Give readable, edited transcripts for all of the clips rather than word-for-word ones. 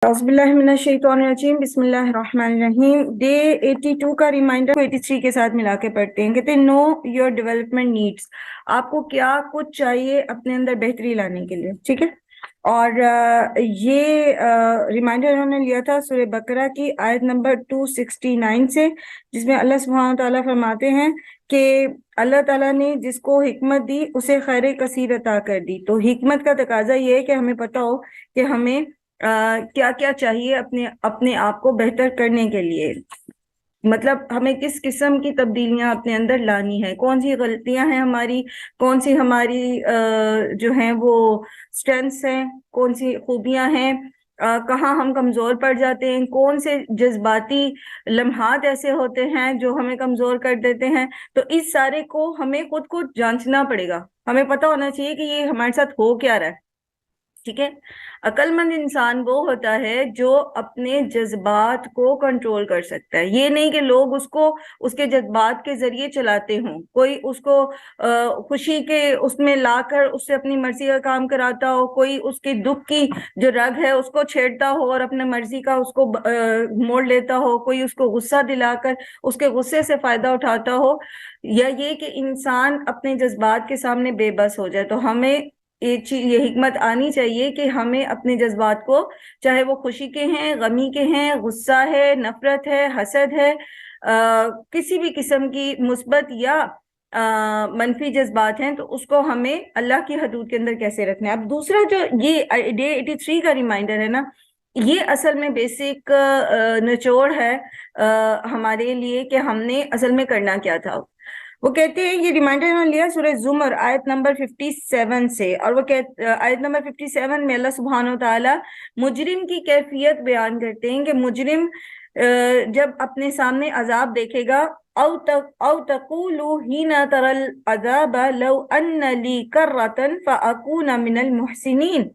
औज़ुबिल्लाहिमिनश्शैतानिर्रजीम बिस्मिल्लाहिर्रहमानिर्रहीम। डे 82 का रिमाइंडर को 83 के साथ मिला के पढ़ते हैं। कहते हैं नो योर डेवलपमेंट नीड्स, आपको क्या कुछ चाहिए अपने अंदर बेहतरी लाने के लिए, ठीक है। और ये रिमाइंडर उन्होंने लिया था सूरह बकरा की आयत नंबर 269 से, जिसमें अल्लाह सुब्हानहू तआला फरमाते हैं कि अल्लाह ताला ने जिसको हिकमत दी उसे खैर कसीर अता कर दी। तो हिकमत का तकाजा ये है कि हमें पता हो कि हमें क्या क्या चाहिए अपने अपने आप को बेहतर करने के लिए। मतलब हमें किस किस्म की तब्दीलियां अपने अंदर लानी है, कौन सी गलतियां हैं हमारी, कौन सी हमारी जो हैं वो स्ट्रेंथ्स हैं, कौन सी खूबियां हैं, कहाँ हम कमजोर पड़ जाते हैं, कौन से जज्बाती लम्हात ऐसे होते हैं जो हमें कमजोर कर देते हैं। तो इस सारे को हमें खुद को जांचना पड़ेगा। हमें पता होना चाहिए कि ये हमारे साथ हो क्या रहा है, ठीक है। अक्लमंद इंसान वो होता है जो अपने जज्बात को कंट्रोल कर सकता है। ये नहीं कि लोग उसको उसके जज्बात के जरिए चलाते हों, कोई उसको खुशी के उसमें लाकर उससे अपनी मर्जी का काम कराता हो, कोई उसके दुख की जो रग है उसको छेड़ता हो और अपने मर्जी का उसको मोड़ लेता हो, कोई उसको गुस्सा दिलाकर उसके गुस्से से फायदा उठाता हो, या ये कि इंसान अपने जज्बात के सामने बेबस हो जाए। तो हमें ये हिकमत आनी चाहिए कि हमें अपने जज्बात को, चाहे वो खुशी के हैं, गमी के हैं, गुस्सा है, नफरत है, हसद है, किसी भी किस्म की मुस्बत या मनफी जज्बात हैं, तो उसको हमें अल्लाह की हदूद के अंदर कैसे रखना है। अब दूसरा जो ये डे 83 का रिमाइंडर है ना, ये असल में बेसिक निचोड़ है हमारे लिए कि हमने असल में करना क्या था। वो कहते हैं, ये रिमाइंडर इन्होंने लिया सूरह जुमर आयत नंबर 57 से, और वो आयत नंबर 57 में अल्लाह सुब्हानहू तआला मुजरिम की कैफियत बयान करते हैं कि मुजरिम जब अपने सामने अजाब देखेगा, औ तक़ूलू हीना तरल अज़ाब लौ अन्न ली कर्रतन फ़अकून मिनल मुहसिनीन,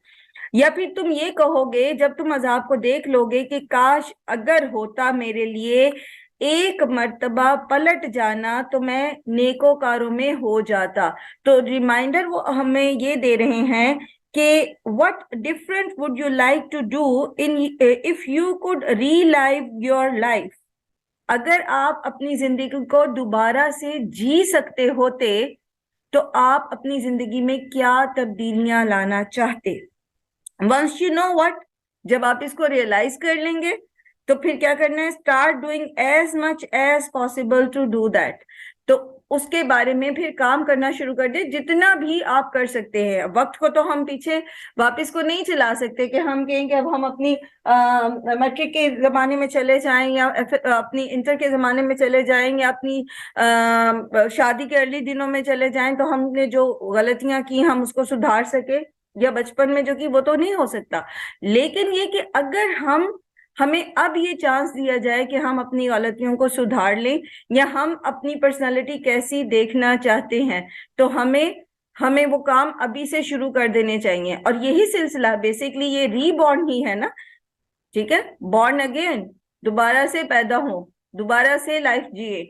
या फिर तुम ये कहोगे जब तुम अजाब को देख लोगे कि काश अगर होता मेरे लिए एक मर्तबा पलट जाना तो मैं नेकोकारों में हो जाता। तो रिमाइंडर वो हमें ये दे रहे हैं कि what different would you like to do in if you could relive your life. अगर आप अपनी जिंदगी को दोबारा से जी सकते होते तो आप अपनी जिंदगी में क्या तब्दीलियां लाना चाहते। वंस यू नो व्हाट, जब आप इसको रियलाइज कर लेंगे तो फिर क्या करना है, start doing as much as possible to do that. तो उसके बारे में फिर काम करना शुरू कर दे जितना भी आप कर सकते हैं। वक्त को तो हम पीछे वापस को नहीं चला सकते कि हम कहें कि अब हम अपनी मैट्रिक के जमाने में चले जाएं या अपनी इंटर के जमाने में चले जाएं या अपनी शादी के अर्ली दिनों में चले जाएं, तो हमने जो गलतियां की हम उसको सुधार सके, या बचपन में जो कि वो तो नहीं हो सकता। लेकिन ये कि अगर हमें अब ये चांस दिया जाए कि हम अपनी गलतियों को सुधार लें या हम अपनी पर्सनालिटी कैसी देखना चाहते हैं, तो हमें हमें वो काम अभी से शुरू कर देने चाहिए। और यही सिलसिला बेसिकली ये रीबॉर्न ही है ना, ठीक है, बॉर्न अगेन, दोबारा से पैदा हो, दोबारा से लाइफ जिए।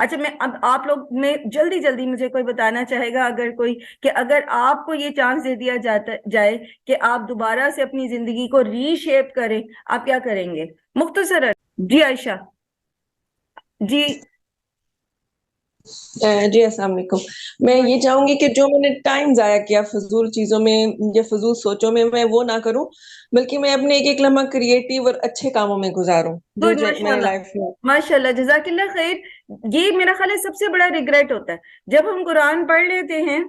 अच्छा, मैं अब आप लोग में जल्दी जल्दी मुझे कोई बताना चाहेगा अगर कोई, कि अगर आपको ये चांस दे दिया जाता जाए कि आप दोबारा से अपनी जिंदगी को रीशेप करें, आप क्या करेंगे मुख्तसरन। जी आयशा जी। जी अस्सलाम वालेकुम। मैं ये चाहूंगी कि जो मैंने टाइम जाया किया फजूल चीजों में या फजूल सोचों में, मैं वो ना करूं, बल्कि मैं अपने एक एक लम्हा क्रिएटिव और अच्छे कामों में गुजारूं जो गुड, जो मैंने माशाल्लाह लाइफ में। माशाल्लाह, जजाकिल्लाह खैर। ये मेरा ख्याल है सबसे बड़ा रिग्रेट होता है जब हम कुरान पढ़ लेते हैं,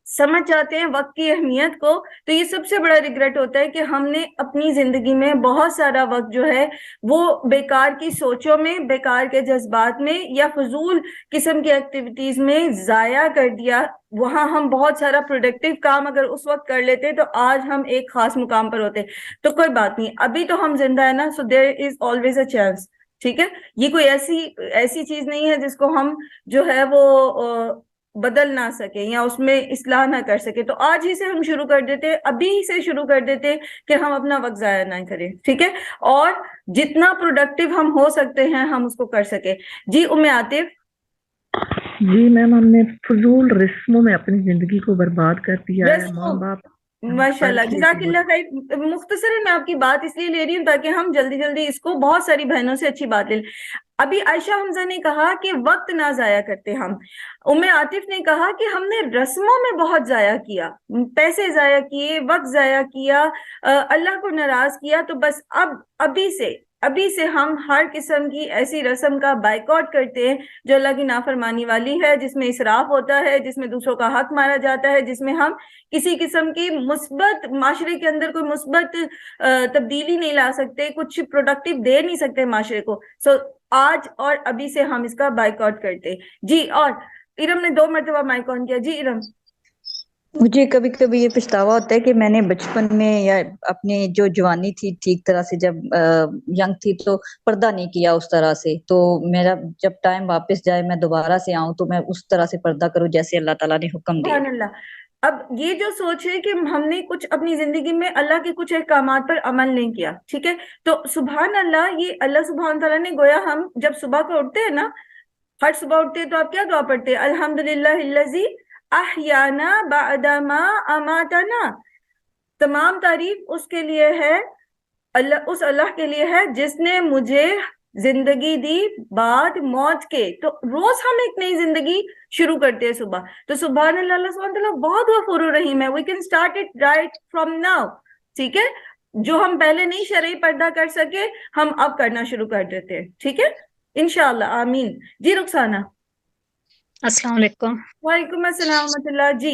समझ जाते हैं वक्त की अहमियत को, तो ये सबसे बड़ा रिग्रेट होता है कि हमने अपनी जिंदगी में बहुत सारा वक्त जो है वो बेकार की सोचों में, बेकार के जज्बात में या फजूल किस्म की एक्टिविटीज में जाया कर दिया। वहां हम बहुत सारा प्रोडक्टिव काम अगर उस वक्त कर लेते तो आज हम एक खास मुकाम पर होते। तो कोई बात नहीं, अभी तो हम जिंदा है ना, so there is always a chance, ठीक है। ये कोई ऐसी ऐसी चीज नहीं है जिसको हम जो है वो बदल ना सके या उसमें इस्लाह ना कर सके। तो आज ही से हम शुरू कर देते, अभी ही से शुरू कर देते कि हम अपना वक्त जाया ना करें, ठीक है, और जितना प्रोडक्टिव हम हो सकते हैं हम उसको कर सके। जी उम्मे आतिफ। जी मैम, हमने फजूल रस्मों में अपनी जिंदगी को बर्बाद कर दिया है। माँ रस्मों, बाप माशाल्लाह, पढ़ लेती हूँ। जज़ाकिल्लाह खैर। मुख्तसरन मैं आपकी बात इसलिए ले रही हूँ ताकि हम जल्दी जल्दी इसको, बहुत सारी बहनों से अच्छी बात ले लें। अभी आयशा हमजा ने कहा कि वक्त ना जाया करते हम। उम्मे आतिफ ने कहा कि हमने रस्मों में बहुत जाया किया, पैसे जाया किए, वक्त जाया किया, अल्लाह को नाराज किया। तो बस अब अभी से हम हर किस्म की ऐसी रस्म का बाइकआउट करते हैं जो अल्लाह की नाफरमानी वाली है, जिसमें इसराफ होता है, जिसमें दूसरों का हक मारा जाता है, जिसमें हम किसी किस्म की मुस्बत, माशरे के अंदर कोई मुस्बत तब्दीली नहीं ला सकते, कुछ प्रोडक्टिव दे नहीं सकते माशरे को। सो आज और अभी से हम इसका बाइकआउट करते जी। और इरम ने 2 मरतबा माइक ऑन किया। जी इरम। मुझे कभी कभी ये पछतावा होता है कि मैंने बचपन में या अपने जो जवानी थी ठीक तरह से जब यंग थी तो पर्दा नहीं किया उस तरह से। तो मेरा जब टाइम वापस जाए, मैं दोबारा से आऊं तो मैं उस तरह से पर्दा करूं जैसे अल्लाह ताला ने हुक्म दिया। सुभान अल्लाह। अब ये जो सोच है कि हमने कुछ अपनी जिंदगी में अल्लाह के कुछ अहकामात पर अमल नहीं किया, ठीक है, तो सुभान अल्लाह, ये अल्लाह सुभान तआला ने गोया, हम जब सुबह को उठते हैं ना, हर सुबह उठते हैं तो आप क्या दुआ पढ़ते हैं? अल्हम्दुलिल्लाहिल्लज़ी अहयाना बअदा मा अमातना। तमाम तारीफ उसके लिए है, उस अल्लाह के लिए है जिसने मुझे जिंदगी दी बाद मौत के। तो रोज हम एक नई जिंदगी शुरू करते हैं सुबह। तो सुभान अल्लाह, अल्लाह सुभान अल्लाह बहुत गफूर रहीम है। We can start it right from now, ठीक है। जो हम पहले नहीं शरई पर्दा कर सके, हम अब करना शुरू कर देते हैं, ठीक है, इंशाअल्लाह, आमीन। जी रुखसाना। अस्सलाम वालेकुम। वालेकुम अस्सलाम रहमतुल्लाह। जी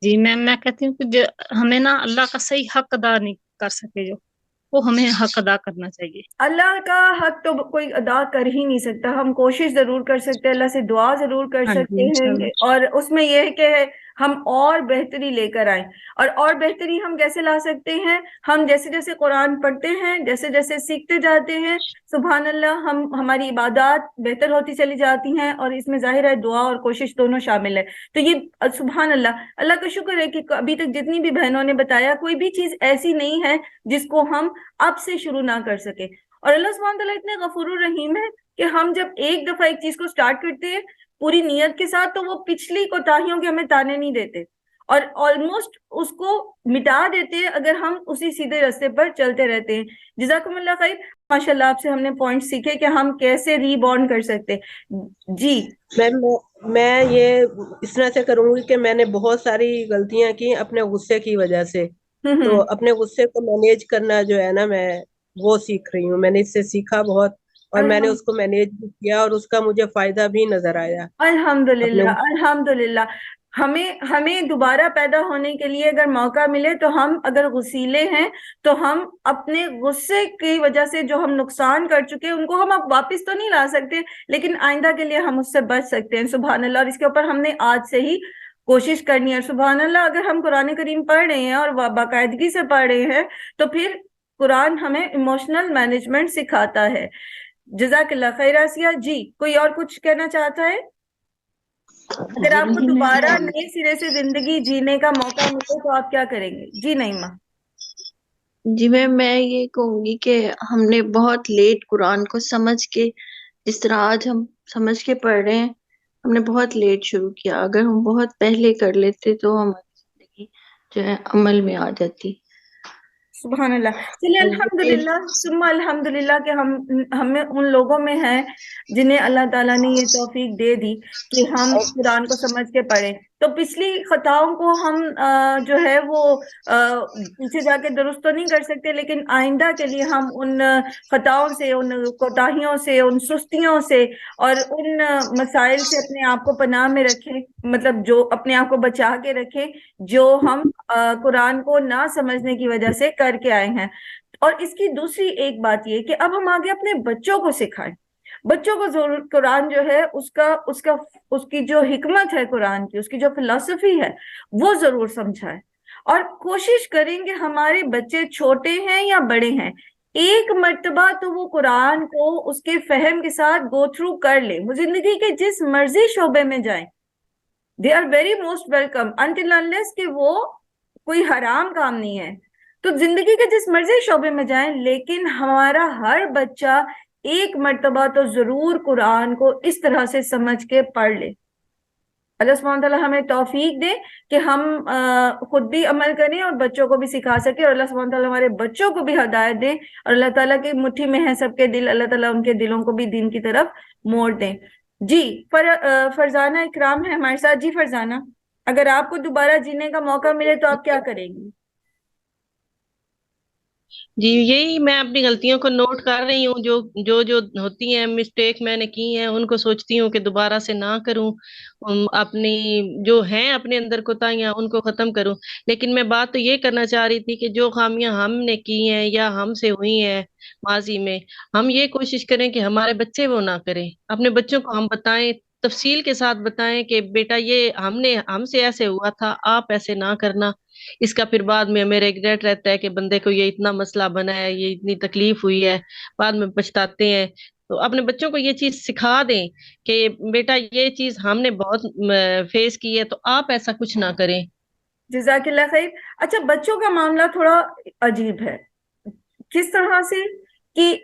जी मैम, मैं कहती हूँ कि जो हमें ना अल्लाह का सही हक अदा नहीं कर सके, जो वो हमें हक अदा करना चाहिए। अल्लाह का हक तो कोई अदा कर ही नहीं सकता। हम कोशिश जरूर कर सकते हैं, अल्लाह से दुआ जरूर कर हाँ सकते जी, हैं, इंशाल्लाह। और उसमें यह है कि हम और बेहतरी लेकर आए। और बेहतरी हम कैसे ला सकते हैं? हम जैसे जैसे कुरान पढ़ते हैं, जैसे जैसे सीखते जाते हैं, सुभान अल्लाह, हमारी इबादत बेहतर होती चली जाती हैं, और इसमें जाहिर है दुआ और कोशिश दोनों शामिल है। तो ये सुभान अल्लाह, अल्लाह का शुक्र है कि अभी तक जितनी भी बहनों ने बताया, कोई भी चीज ऐसी नहीं है जिसको हम अब से शुरू ना कर सके। और अल्लाह सुब्हान तआला इतने गफूर रहीम है कि हम जब एक दफा एक चीज को स्टार्ट करते हैं पूरी नियत के साथ, तो वो पिछली कोताहियों के हमें ताने नहीं देते, और ऑलमोस्ट उसको मिटा देते हैं अगर हम उसी सीधे रास्ते पर चलते रहते हैं। जज़ाकुमुल्लाह खैर। माशाल्लाह, आपसे हमने पॉइंट सीखे कि हम कैसे रीबॉन्ड कर सकते हैं। जी मैम, मैं ये इस तरह से करूंगी कि मैंने बहुत सारी गलतियां की अपने गुस्से की वजह से। तो अपने गुस्से को मैनेज करना जो है ना, मैं वो सीख रही हूँ। मैंने इससे सीखा बहुत, और मैंने अल्हम्दुलिल्लाह, उसको मैनेज भी किया, और उसका मुझे फायदा भी नजर आया अपने। अल्हम्दुलिल्लाह, अल्हम्दुलिल्लाह। हमें दोबारा पैदा होने के लिए अगर मौका मिले, तो हम अगर गुस्सीले हैं तो हम अपने गुस्से की वजह से जो हम नुकसान कर चुके हैं उनको हम अब वापस तो नहीं ला सकते, लेकिन आइंदा के लिए हम उससे बच सकते हैं। सुभान अल्लाह। और इसके ऊपर हमने आज से ही कोशिश करनी है। सुभान अल्लाह, अगर हम कुरान करीम पढ़ रहे हैं और बाकायदगी से पढ़ रहे हैं, तो फिर कुरान हमें इमोशनल मैनेजमेंट सिखाता है। जज़ाकल्लाह खैर। आसिया जी, कोई और कुछ कहना चाहता है? अगर आपको दोबारा नए सिरे से जिंदगी जीने का मौका मिले तो आप क्या करेंगे? जी नईमा। जी मैं ये कहूंगी कि हमने बहुत लेट कुरान को समझ के, जिस तरह आज हम समझ के पढ़ रहे हैं, हमने बहुत लेट शुरू किया। अगर हम बहुत पहले कर लेते तो हमारी जिंदगी जो है अमल में आ जाती। सुभान अल्लाह। चलिए, अल्हम्दुलिल्लाह सुम्मा अल्हम्दुलिल्लाह के हमें उन लोगों में हैं जिन्हें अल्लाह ताला ने ये तौफीक दे दी कि हम कुरान को समझ के पढ़ें। तो पिछली खताओं को हम जो है वो पीछे जाके दुरुस्त तो नहीं कर सकते, लेकिन आइंदा के लिए हम उन खताओं से, उन कोताहियों से, उन सुस्तियों से और उन मसाइल से अपने आप को पनाह में रखें, मतलब जो अपने आप को बचा के रखें, जो हम कुरान को ना समझने की वजह से करके आए हैं। और इसकी दूसरी एक बात ये कि अब हम आगे अपने बच्चों को सिखाएं। बच्चों को जरूर कुरान जो है उसकी जो हिकमत है कुरान की, उसकी जो फिलॉसफी है, वो जरूर समझाएं। और कोशिश करेंगे हमारे बच्चे छोटे हैं या बड़े हैं, एक मर्तबा तो वो कुरान को उसके फहम के साथ गो थ्रू कर ले। वो जिंदगी के जिस मर्जी शोबे में जाएं, they are very most welcome, until unless कि वो कोई हराम काम नहीं है। तो जिंदगी के जिस मर्जी शोबे में जाएं, लेकिन हमारा हर बच्चा एक मर्तबा तो जरूर कुरान को इस तरह से समझ के पढ़ ले। اللہ سبحانہ تعالیٰ ہمیں توفیق دے کہ ہم خود بھی عمل کریں اور بچوں کو بھی سکھا سکیں، اور اللہ سبحانہ تعالیٰ ہمارے بچوں کو بھی ہدایت دے، اور اللہ تعالیٰ کی مٹھی میں ہے سب کے دل، اللہ تعالیٰ ان کے دلوں کو بھی دین کی طرف موڑ دیں۔ جی فرزانہ اکرام ہے ہمارے ساتھ۔ جی فرزانہ، اگر آپ کو دوبارہ جینے کا موقع ملے تو آپ کیا کریں گی؟ جی یہی میں اپنی غلطیوں کو نوٹ کر رہی ہوں، جو ہوتی ہیں مسٹیک میں نے کی ہیں ان کو سوچتی ہوں کہ دوبارہ سے نہ کروں، اپنی جو ہیں اپنے اندر کوتاہیاں ان کو ختم کروں۔ لیکن میں بات تو یہ کرنا چاہ رہی تھی کہ جو خامیاں ہم نے کی ہیں یا ہم سے ہوئی ہیں ماضی میں، ہم یہ کوشش کریں کہ ہمارے بچے وہ نہ کریں، اپنے بچوں کو ہم بتائیں، تفصیل کے ساتھ بتائیں کہ بیٹا یہ ہم سے ایسے ہوا تھا، آپ ایسے نہ کرنا۔ اس کا پھر بعد میں ہمیں ریگریٹ رہتا ہے کہ بندے کو یہ اتنا مسئلہ بنا ہے، یہ اتنی تکلیف ہوئی ہے، بعد میں پچھتاتے ہیں۔ تو اپنے بچوں کو یہ چیز سکھا دیں کہ بیٹا یہ چیز ہم نے بہت فیس کی ہے، تو آپ ایسا کچھ نہ کریں۔ جزاک اللہ خیر۔ اچھا، بچوں کا معاملہ تھوڑا عجیب ہے۔ کس طرح سے کہ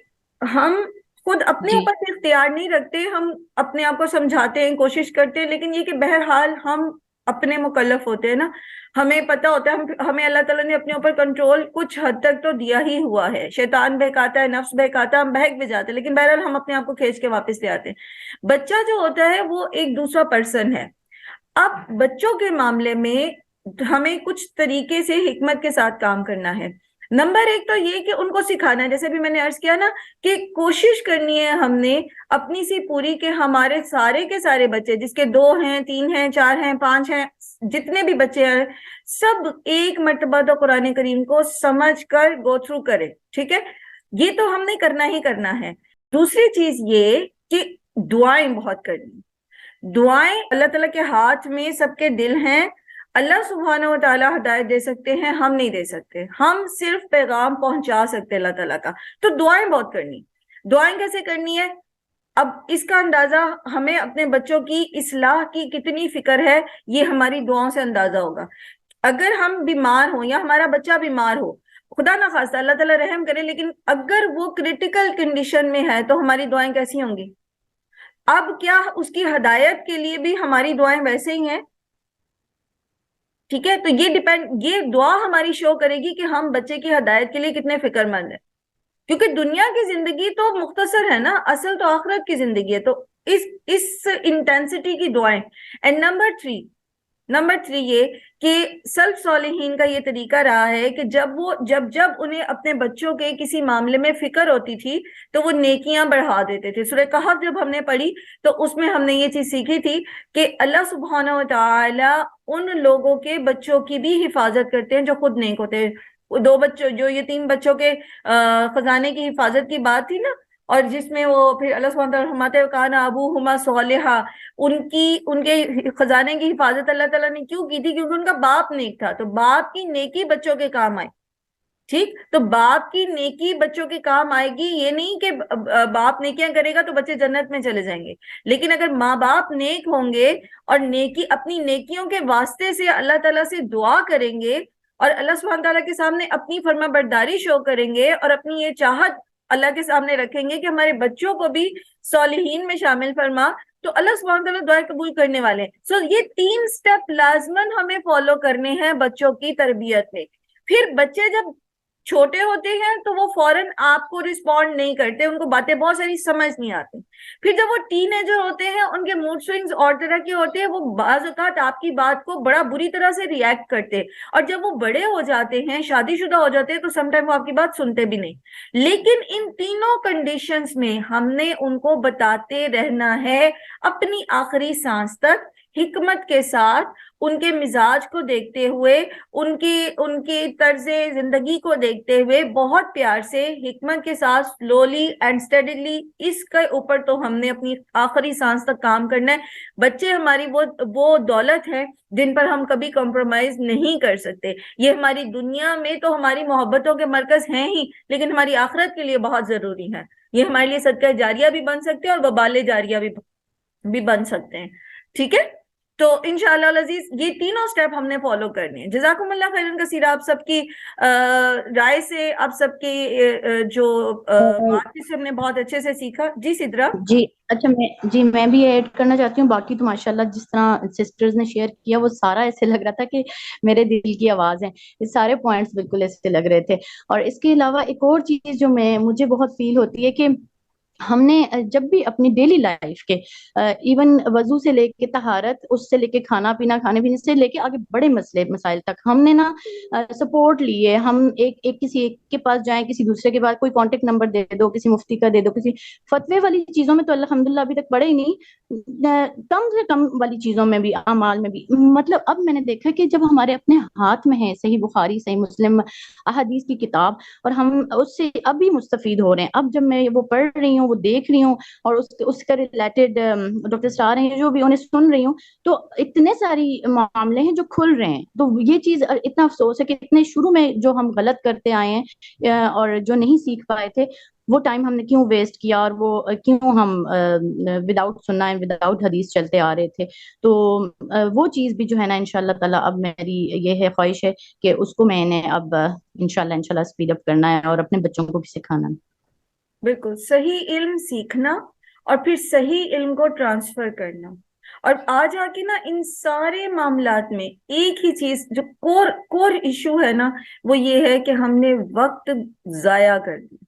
ہم خود اپنے جی اوپر سے اختیار نہیں رکھتے، ہم اپنے آپ کو سمجھاتے ہیں، کوشش کرتے ہیں، لیکن یہ کہ بہرحال ہم اپنے مکلف ہوتے ہیں نا، ہمیں پتہ ہوتا ہے، ہمیں اللہ تعالیٰ نے اپنے اوپر کنٹرول کچھ حد تک تو دیا ہی ہوا ہے۔ شیطان بہکاتا ہے، نفس بہکاتا ہے، ہم بہک بھی جاتے ہیں، لیکن بہرحال ہم اپنے آپ کو کھینچ کے واپس لے آتے ہیں۔ بچہ جو ہوتا ہے وہ ایک دوسرا پرسن ہے۔ اب بچوں کے معاملے میں ہمیں کچھ طریقے سے حکمت کے ساتھ کام کرنا ہے۔ نمبر ایک تو یہ کہ ان کو سکھانا ہے، جیسے بھی میں نے عرض کیا نا کہ کوشش کرنی ہے ہم نے اپنی سی پوری کہ ہمارے سارے کے سارے بچے، جس کے 2 ہیں، 3 ہیں، 4 ہیں، 5 ہیں، جتنے بھی بچے ہیں، سب ایک مرتبہ تو قرآن کریم کو سمجھ کر گو تھرو کرے، ٹھیک ہے؟ یہ تو ہم نے کرنا ہی کرنا ہے۔ دوسری چیز یہ کہ دعائیں بہت کرنی۔ دعائیں اللہ تعالیٰ کے ہاتھ میں سب کے دل ہیں، اللہ سبحانہ و تعالیٰ ہدایت دے سکتے ہیں، ہم نہیں دے سکتے، ہم صرف پیغام پہنچا سکتے ہیں اللہ تعالیٰ کا۔ تو دعائیں بہت کرنی۔ دعائیں کیسے کرنی ہے؟ اب اس کا اندازہ ہمیں اپنے بچوں کی اصلاح کی کتنی فکر ہے یہ ہماری دعاؤں سے اندازہ ہوگا۔ اگر ہم بیمار ہوں یا ہمارا بچہ بیمار ہو، خدا نہ خواستہ، اللہ تعالیٰ رحم کرے، لیکن اگر وہ کریٹیکل کنڈیشن میں ہے تو ہماری دعائیں کیسی ہوں گی؟ اب کیا اس کی ہدایت کے لیے بھی ہماری دعائیں ویسے ہی ہیں؟ ٹھیک ہے، تو یہ دعا ہماری شو کرے گی کہ ہم بچے کی ہدایت کے لیے کتنے فکر مند ہیں، کیونکہ دنیا کی زندگی تو مختصر ہے نا، اصل تو آخرت کی زندگی ہے۔ تو اس انٹینسٹی کی دعائیں۔ اینڈ نمبر 3 یہ کہ سلف صالحین کا یہ طریقہ رہا ہے کہ جب انہیں اپنے بچوں کے کسی معاملے میں فکر ہوتی تھی تو وہ نیکیاں بڑھا دیتے تھے۔ سورہ کہف جب ہم نے پڑھی تو اس میں ہم نے یہ چیز سیکھی تھی کہ اللہ سبحانہ و تعالی ان لوگوں کے بچوں کی بھی حفاظت کرتے ہیں جو خود نیک ہوتے ہیں۔ 2 بچوں، جو یتیم بچوں کے خزانے کی حفاظت کی بات تھی نا، اور جس میں وہ پھر اللہ سبحانہ تعالیٰ فرماتے ہیں کان ابوہما صالحا، ان کے خزانے کی حفاظت اللہ تعالیٰ نے کیوں کی تھی؟ کیونکہ ان کا باپ نیک تھا، تو باپ کی نیکی بچوں کے کام آئے۔ ٹھیک، تو باپ کی نیکی بچوں کے کام آئے گی، یہ نہیں کہ باپ نیکیاں کرے گا تو بچے جنت میں چلے جائیں گے، لیکن اگر ماں باپ نیک ہوں گے اور اپنی نیکیوں کے واسطے سے اللہ تعالیٰ سے دعا کریں گے اور اللہ سبحانہ تعالیٰ کے سامنے اپنی فرما برداری شو کریں گے اور اپنی یہ چاہت اللہ کے سامنے رکھیں گے کہ ہمارے بچوں کو بھی صالحین میں شامل فرما، تو اللہ سبحانہ تعالیٰ دعائیں قبول کرنے والے ہیں۔ سو یہ 3 سٹیپ لازماً ہمیں فالو کرنے ہیں بچوں کی تربیت میں۔ پھر بچے جب چھوٹے ہوتے ہیں تو وہ فوراً آپ کو رسپونڈ نہیں کرتے، ان کو باتیں بہت ساری سمجھ نہیں آتی۔ پھر جب وہ ٹین ایجر ہوتے ہیں، ان کے موڈ سوئنگز اور طرح کے ہوتے ہیں، وہ بعض اوقات آپ کی بات کو بڑا بری طرح سے ریئیکٹ کرتے ہیں، اور جب وہ بڑے ہو جاتے ہیں، شادی شدہ ہو جاتے ہیں، تو سم ٹائم وہ آپ کی بات سنتے بھی نہیں۔ لیکن ان تینوں کنڈیشنز میں ہم نے ان کو بتاتے رہنا ہے اپنی آخری سانس تک، حکمت کے ساتھ، ان کے مزاج کو دیکھتے ہوئے، ان کی طرز زندگی کو دیکھتے ہوئے، بہت پیار سے، حکمت کے ساتھ، سلولی اینڈ اسٹڈیلی، اس کے اوپر تو ہم نے اپنی آخری سانس تک کام کرنا ہے۔ بچے ہماری وہ دولت ہے جن پر ہم کبھی کمپرومائز نہیں کر سکتے۔ یہ ہماری دنیا میں تو ہماری محبتوں کے مرکز ہیں ہی، لیکن ہماری آخرت کے لیے بہت ضروری ہے۔ یہ ہمارے لیے صدقہ جاریہ بھی بن سکتے ہیں اور وبال جاریہ بھی بن سکتے ہیں۔ ٹھیک ہے، تو انشاءاللہ العزیز یہ تینوں سٹیپ ہم نے فالو کرنے ہیں. جزاکم اللہ خیرن کثیر آپ سب کی رائے سے، آپ سب کی جو بات سے ہم نے بہت اچھے سے سیکھا. جی سدرا. جی اچھا، میں بھی ایڈ کرنا چاہتی ہوں. باقی تو ماشاءاللہ جس طرح سسٹرز نے شیئر کیا وہ سارا ایسے لگ رہا تھا کہ میرے دل کی آواز ہے. یہ سارے پوائنٹس بالکل ایسے لگ رہے تھے. اور اس کے علاوہ ایک اور چیز جو مجھے بہت فیل ہوتی ہے کہ ہم نے جب بھی اپنی ڈیلی لائف کے ایون وضو سے لے کے طہارت، اس سے لے کے کھانا پینا، کھانے پینے سے لے کے آگے بڑے مسائل تک ہم نے نا سپورٹ لیے. ہم ایک کسی ایک کے پاس جائیں، کسی دوسرے کے پاس کوئی کانٹیکٹ نمبر دے دو، کسی مفتی کا دے دو، کسی فتوے والی چیزوں میں تو الحمدللہ ابھی تک پڑے ہی نہیں. کم سے کم والی چیزوں میں بھی، اعمال میں بھی. مطلب اب میں نے دیکھا کہ جب ہمارے اپنے ہاتھ میں ہے صحیح بخاری، صحیح مسلم، احادیث کی کتاب، اور ہم اس سے اب بھی مستفید ہو رہے ہیں. اب جب میں وہ پڑھ رہی ہوں، وہ دیکھ رہی ہوں، اور اس کا ریلیٹڈ ڈاکٹر اسٹار ہیں جو بھی انہیں سن رہی ہوں، تو اتنے ساری معاملے ہیں جو کھل رہے ہیں. تو یہ چیز اتنا افسوس ہے کہ اتنے شروع میں جو ہم غلط کرتے آئے ہیں اور جو نہیں سیکھ پائے تھے، وہ ٹائم ہم نے کیوں ویسٹ کیا، اور وہ کیوں ہم وداؤٹ سننا وداؤٹ حدیث چلتے آ رہے تھے. تو وہ چیز بھی جو ہے نا انشاءاللہ تعالی اب میری یہ ہے خواہش ہے کہ اس کو میں نے اب انشاءاللہ اسپیڈ اپ کرنا ہے اور اپنے بچوں کو بھی سکھانا ہے. بالکل صحیح علم سیکھنا اور پھر صحیح علم کو ٹرانسفر کرنا. اور آج آ کے نا ان سارے معاملات میں ایک ہی چیز جو کور ایشو ہے نا، وہ یہ ہے کہ ہم نے وقت ضائع کر دیا.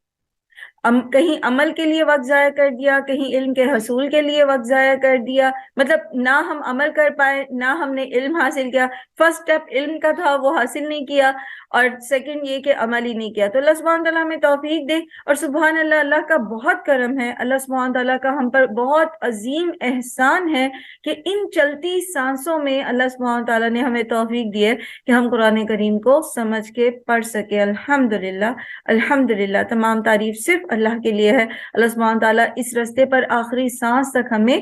کہیں عمل کے لیے وقت ضائع کر دیا، کہیں علم کے حصول کے لیے وقت ضائع کر دیا. مطلب نہ ہم عمل کر پائے، نہ ہم نے علم حاصل کیا. فرسٹ سٹیپ علم کا تھا، وہ حاصل نہیں کیا، اور سیکنڈ یہ کہ عمل ہی نہیں کیا. تو اللہ سبحانہ تعالیٰ ہمیں توفیق دے. اور سبحان اللہ، اللہ کا بہت کرم ہے، اللہ سبحانہ تعالیٰ کا ہم پر بہت عظیم احسان ہے کہ ان چلتی سانسوں میں اللہ سبحانہ تعالیٰ نے ہمیں توفیق دی ہے کہ ہم قرآن کریم کو سمجھ کے پڑھ سکے. الحمدللہ الحمدللہ. تمام تعریف صرف اللہ کے لیے ہے. اللہ سبحانہ تعالیٰ اس رستے پر آخری سانس تک ہمیں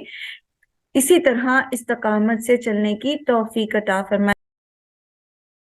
اسی طرح استقامت سے چلنے کی توفیق عطا فرمائے.